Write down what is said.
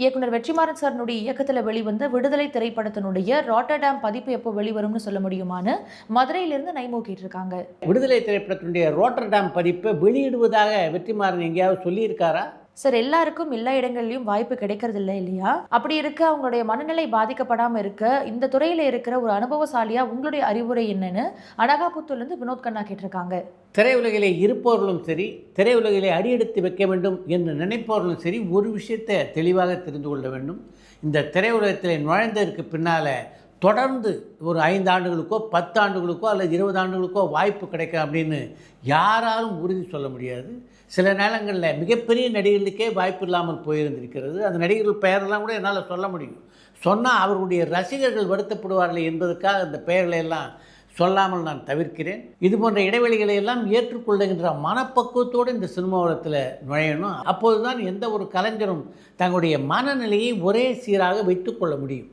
இயக்குனர் வெற்றிமாறன் சார்னுடைய இயக்கத்தில் வெளிவந்த விடுதலை திரைப்படத்தினுடைய ராட்டர்டாம் பதிப்பு எப்போ வெளிவரும்னு சொல்ல முடியுமான்னு மதுரையிலிருந்து நைமூக்கிட்டு இருக்காங்க. விடுதலை திரைப்படத்தினுடைய ரோட்டர்டாம் பதிப்பை வெளியிடுவதாக வெற்றிமாறன் எங்கேயாவது சொல்லியிருக்காரா? சார், எல்லாருக்கும் எல்லா இடங்கள்லையும் வாய்ப்பு கிடைக்கிறது இல்லை இல்லையா? அப்படி இருக்க அவங்களுடைய மனநிலை பாதிக்கப்படாமல் இருக்க இந்த துறையில் இருக்கிற ஒரு அனுபவசாலியா உங்களுடைய அறிவுரை என்னன்னு அனகாபுத்தூர்லேருந்து வினோத் கண்ணா கேட்டிருக்காங்க. திரையுலகிலே இருப்பவர்களும் சரி, திரையுலகிலே அடியெடுத்து வைக்க வேண்டும் என்று நினைப்பவர்களும் சரி, ஒரு விஷயத்தை தெளிவாக தெரிந்து கொள்ள வேண்டும். இந்த திரையுலகத்தில் நுழைந்ததற்கு பின்னால் தொடர்ந்து ஒரு 5 ஆண்டுகளுக்கோ 10 ஆண்டுகளுக்கோ அல்லது 20 ஆண்டுகளுக்கோ வாய்ப்பு கிடைக்கும் அப்படின்னு யாராலும் உறுதி சொல்ல முடியாது. சில நேரங்களில் மிகப்பெரிய நடிகர்களுக்கே வாய்ப்பு இல்லாமல் போயிருந்திருக்கிறது. அந்த நடிகர்கள் பெயரெல்லாம் கூட என்னால் சொல்ல முடியும். சொன்னால் அவர்களுடைய ரசிகர்கள் வருத்தப்படுவார்கள் என்பதற்காக அந்த பெயர்களை எல்லாம் சொல்லாமல் நான் தவிர்க்கிறேன். இது போன்ற இடைவெளிகளை எல்லாம் ஏற்றுக்கொள்ளுகின்ற மனப்பக்குவத்தோடு இந்த சினிமா உலகத்தில் நுழையணும். அப்போது தான் எந்த ஒரு கலைஞரும் தங்களுடைய மனநிலையை ஒரே சீராக வைத்துக்கொள்ள முடியும்.